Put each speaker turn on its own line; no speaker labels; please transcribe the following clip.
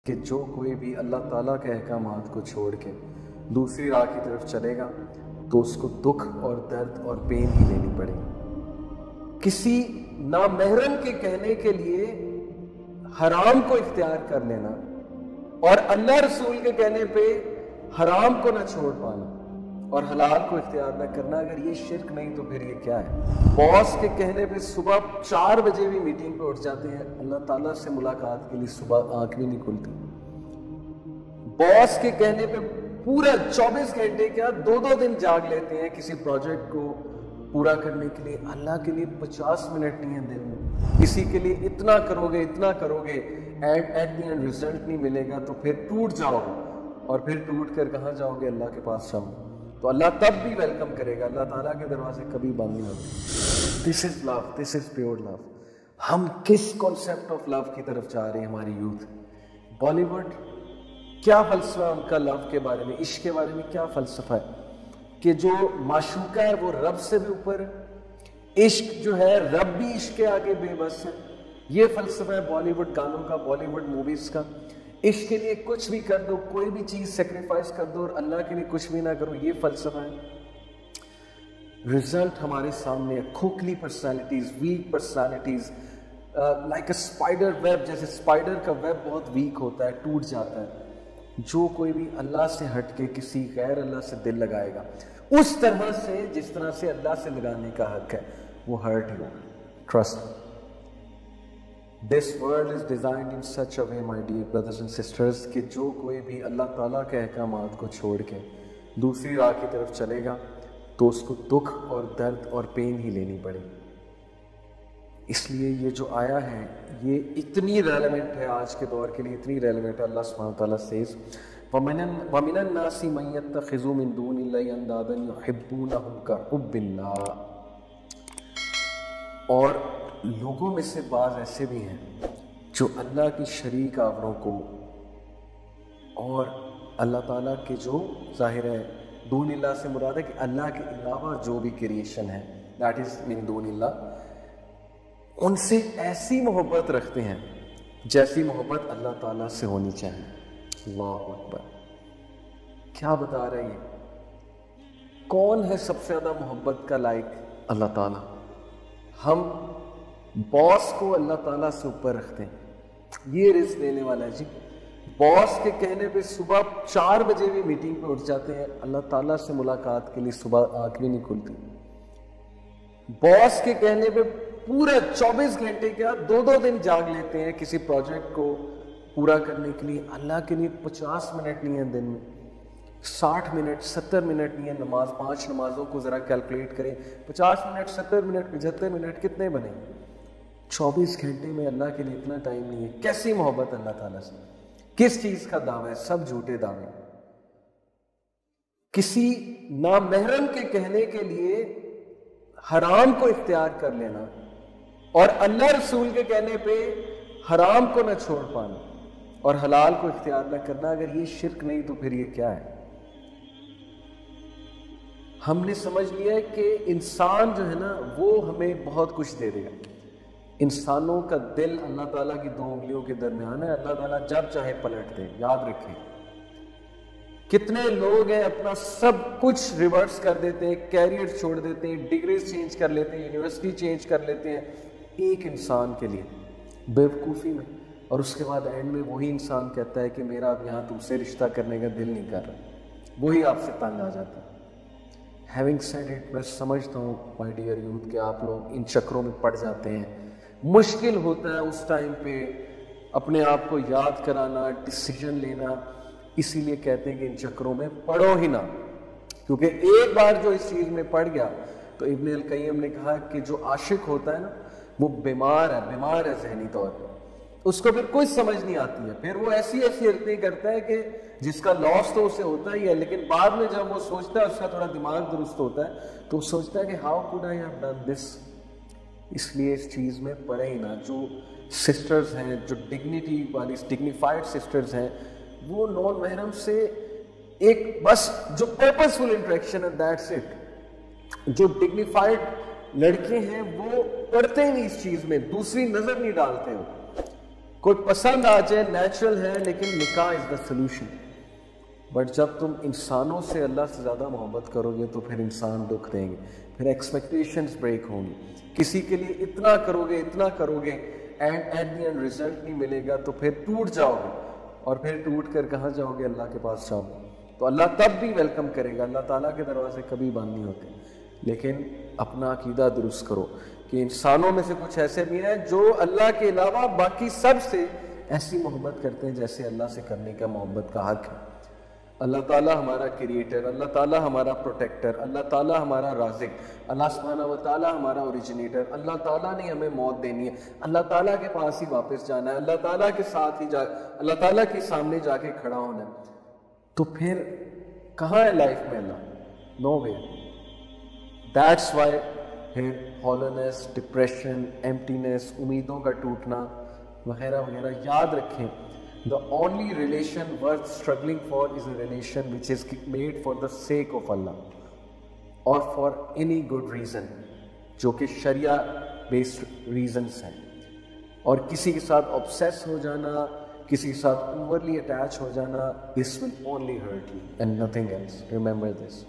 کہ جو کوئی بھی اللہ تعالیٰ کے احکامات کو چھوڑ کے دوسری راہ کی طرف چلے گا تو اس کو دکھ اور درد اور پین ہی لینی پڑے گی۔ کسی نامحرم کے کہنے کے لیے حرام کو اختیار کر لینا اور اللہ رسول کے کہنے پہ حرام کو نہ چھوڑ پانا اور حلال کو اختیار نہ کرنا، اگر یہ شرک نہیں تو پھر یہ کیا ہے؟ باس کے کہنے پہ صبح 4 بجے بھی میٹنگ پہ اٹھ جاتے ہیں، اللہ تعالیٰ سے ملاقات کے لیے صبح آنکھ بھی نہیں کھلتی۔ باس کے کہنے پہ پورا 24 گھنٹے کیا 2 دن جاگ لیتے ہیں کسی پروجیکٹ کو پورا کرنے کے لیے، اللہ کے لیے 50 منٹ نہیں ہیں دن میں، کسی کے لیے اتنا کرو گے ایٹ دی اینڈ رزلٹ نہیں ملے گا تو پھر ٹوٹ جاؤ گے، اور پھر ٹوٹ کر کہاں جاؤ گے؟ اللہ کے پاس جاؤ، تو اللہ تب بھی ویلکم کرے گا، اللہ تعالیٰ کے دروازے کبھی بند نہیں ہوتے۔ دس از لو، دس از پیور لو۔ ہم کس کانسیپٹ آف لو کی طرف جا رہے ہیں؟ ہماری یوتھ بالی ووڈ کیا فلسفہ ان کا لو کے بارے میں، عشق کے بارے میں کیا فلسفہ ہے کہ جو معشوقہ ہے وہ رب سے بھی اوپر، عشق جو ہے رب بھی عشق کے آگے بے بس ہے۔ یہ فلسفہ ہے بالی ووڈ گانوں کا، بالی ووڈ موویز کا۔ عشق کے لیے کچھ بھی کر دو، کوئی بھی چیز سیکریفائس کر دو اور اللہ کے لیے کچھ بھی نہ کرو، یہ فلسفہ ہے۔ رزلٹ ہمارے سامنے ہے، کھوکھلی personalities, weak personalities, like a spider web, جیسے اسپائڈر کا ویب بہت ویک ہوتا ہے، ٹوٹ جاتا ہے۔ جو کوئی بھی اللہ سے ہٹ کے کسی غیر اللہ سے دل لگائے گا اس طرح سے جس طرح سے اللہ سے لگانے کا حق ہے، وہ ہرٹ ہی ہوگا۔ Trust This world is designed in such a way, my dear brothers and sisters، کہ جو کوئی بھی اللہ تعالیٰ کے احکامات کو چھوڑ کے دوسری راہ کی طرف چلے گا تو اس کو دکھ اور درد اور پین ہی لینی پڑے گی۔ اس لیے یہ جو آیا ہے یہ اتنی ریلیونٹ ہے آج کے دور کے لیے، اتنی ریلیونٹ ہے۔ اللہ سبحانہ وتعالیٰ says وَمِنَ النَّاسِ مَن يَتَّخِذُ مِن دُونِ اللَّهِ أَندَادًا يُحِبُّونَهُمْ كَحُبِّ اللَّهِ، اور لوگوں میں سے بعض ایسے بھی ہیں جو اللہ کی شریک آوروں کو اور اللہ تعالیٰ کے جو ظاہر ہے دون اللہ سے مراد ہے کہ اللہ کے علاوہ جو بھی کریشن ہے، دیٹ از من دون اللہ، ان سے ایسی محبت رکھتے ہیں جیسی محبت اللہ تعالیٰ سے ہونی چاہیے۔ اللہ اکبر، کیا بتا رہے ہیں؟ کون ہے سب سے زیادہ محبت کا لائق؟ اللہ تعالیٰ۔ ہم باس کو اللہ تعالیٰ سے اوپر رکھتے ہیں، یہ رزق دینے والا ہے جی۔ باس کے کہنے پہ صبح 4 بجے بھی میٹنگ پہ اٹھ جاتے ہیں، اللہ تعالیٰ سے ملاقات کے لیے صبح آنکھ بھی نہیں کھلتی۔ باس کے کہنے پہ پورا 24 گھنٹے کیا 2 دن جاگ لیتے ہیں کسی پروجیکٹ کو پورا کرنے کے لیے، اللہ کے لیے 50 منٹ نہیں ہے دن میں، 60 منٹ 70 منٹ نہیں ہے نماز، 5 نمازوں کو ذرا کیلکولیٹ کریں، 50 منٹ 70 منٹ 75 منٹ کتنے بنے؟ 24 گھنٹے میں اللہ کے لیے اتنا ٹائم نہیں ہے۔ کیسی محبت اللہ تعالیٰ سے؟ کس چیز کا دعویٰ ہے؟ سب جھوٹے دعوے۔ کسی نامحرم کے کہنے کے لیے حرام کو اختیار کر لینا اور اللہ رسول کے کہنے پہ حرام کو نہ چھوڑ پانا اور حلال کو اختیار نہ کرنا، اگر یہ شرک نہیں تو پھر یہ کیا ہے؟ ہم نے سمجھ لیا ہے کہ انسان جو ہے نا وہ ہمیں بہت کچھ دے دے گا۔ انسانوں کا دل اللہ تعالیٰ کی 2 انگلیوں کے درمیان ہے، اللہ تعالیٰ جب چاہے پلٹ دے، یاد رکھیں۔ کتنے لوگ ہیں اپنا سب کچھ ریورس کر دیتے ہیں، کیریئر چھوڑ دیتے ہیں، ڈگریز چینج کر لیتے ہیں، یونیورسٹی چینج کر لیتے ہیں ایک انسان کے لیے بیوقوفی میں، اور اس کے بعد اینڈ میں وہی انسان کہتا ہے کہ میرا اب یہاں تم سے رشتہ کرنے کا دل نہیں کر رہا، وہی آپ سے تنگ آ جاتا ہے۔ ہیونگ سیڈ اٹ، میں سمجھتا ہوں مائی ڈیئر یوتھ کہ آپ لوگ ان چکروں میں پڑ جاتے ہیں، مشکل ہوتا ہے اس ٹائم پہ اپنے آپ کو یاد کرانا، ڈیسیجن لینا، اسی لیے کہتے ہیں کہ ان چکروں میں پڑو ہی نہ، کیونکہ ایک بار جو اس چیز میں پڑ گیا تو ابن القیم نے کہا کہ جو عاشق ہوتا ہے نا وہ بیمار ہے ذہنی طور پر، اس کو پھر کوئی سمجھ نہیں آتی ہے، پھر وہ ایسی حرکتیں کرتا ہے کہ جس کا لاس تو اسے ہوتا ہی ہے، لیکن بعد میں جب وہ سوچتا ہے، اس کا تھوڑا دماغ درست ہوتا ہے تو وہ سوچتا ہے کہ how could I have done this. اس لیے اس چیز میں پڑے ہی نہ۔ جو سسٹرز ہیں، جو ڈگنیٹی والی ڈگنیفائڈ سسٹرز ہیں، وہ نان محرم سے ایک بس جو پرپسفل انٹریکشن ہے، دیٹس اٹ۔ جو ڈگنیفائڈ، 'ڈگنیفائڈ' لڑکے ہیں وہ پڑھتے ہی نہیں اس چیز میں، دوسری نظر نہیں ڈالتے ہو، 'ڈگنیفائڈ' لڑکے ہیں وہ پڑھتے ہی نہیں اس چیز میں، دوسری نظر نہیں ڈالتے ہو۔ 'ڈگنیفائڈ' لڑکے ہیں وہ پڑھتے ہی نہیں اس چیز میں، دوسری نظر نہیں ڈالتے ہو۔ کوئی پسند آ جائے نیچرل ہے، لیکن نکاح از دا سولوشن. بٹ جب تم انسانوں سے اللہ سے زیادہ محبت کرو گے تو پھر انسان دکھ دیں گے، پھر ایکسپیکٹیشنز بریک ہوں گی. کسی کے لیے اتنا کرو گے and at the end result نہیں ملے گا تو پھر ٹوٹ جاؤ گے، اور پھر ٹوٹ کر کہاں جاؤ گے؟ اللہ کے پاس جاؤ گے. تو اللہ تب بھی ویلکم کرے گا. اللہ تعالیٰ کے دروازے کبھی بند نہیں ہوتے. لیکن اپنا عقیدہ درست کرو کہ انسانوں میں سے کچھ ایسے بھی ہیں جو اللہ کے علاوہ باقی سب سے ایسی محبت کرتے ہیں جیسے اللہ سے کرنے کا محبت کا حق ہے. اللہ تعالیٰ ہمارا کریٹر، اللہ تعالیٰ ہمارا پروٹیکٹر، اللہ تعالیٰ ہمارا رازق، اللہ سبحانہ و تعالیٰ ہمارا اوریجنیٹر. اللہ تعالیٰ نے ہمیں موت دینی ہے، اللہ تعالیٰ کے پاس ہی واپس جانا ہے، اللہ تعالیٰ کے ساتھ ہی اللہ تعالیٰ کے سامنے جا کے کھڑا ہونا ہے. تو پھر کہاں ہے لائف میں اللہ؟ نو وے. دیٹس وائی ہالونیس، ڈپریشن، ایمٹینس، امیدوں کا ٹوٹنا وغیرہ وغیرہ. یاد رکھیں the only relation worth struggling for is a relation which is made for the sake of Allah or for any good reason جو کہ شریعہ based reasons ہیں. اور کسی کے ساتھ obsess ہو جانا، کسی کے ساتھ overly attach ہو جانا، this will only hurt you and nothing else. Remember this.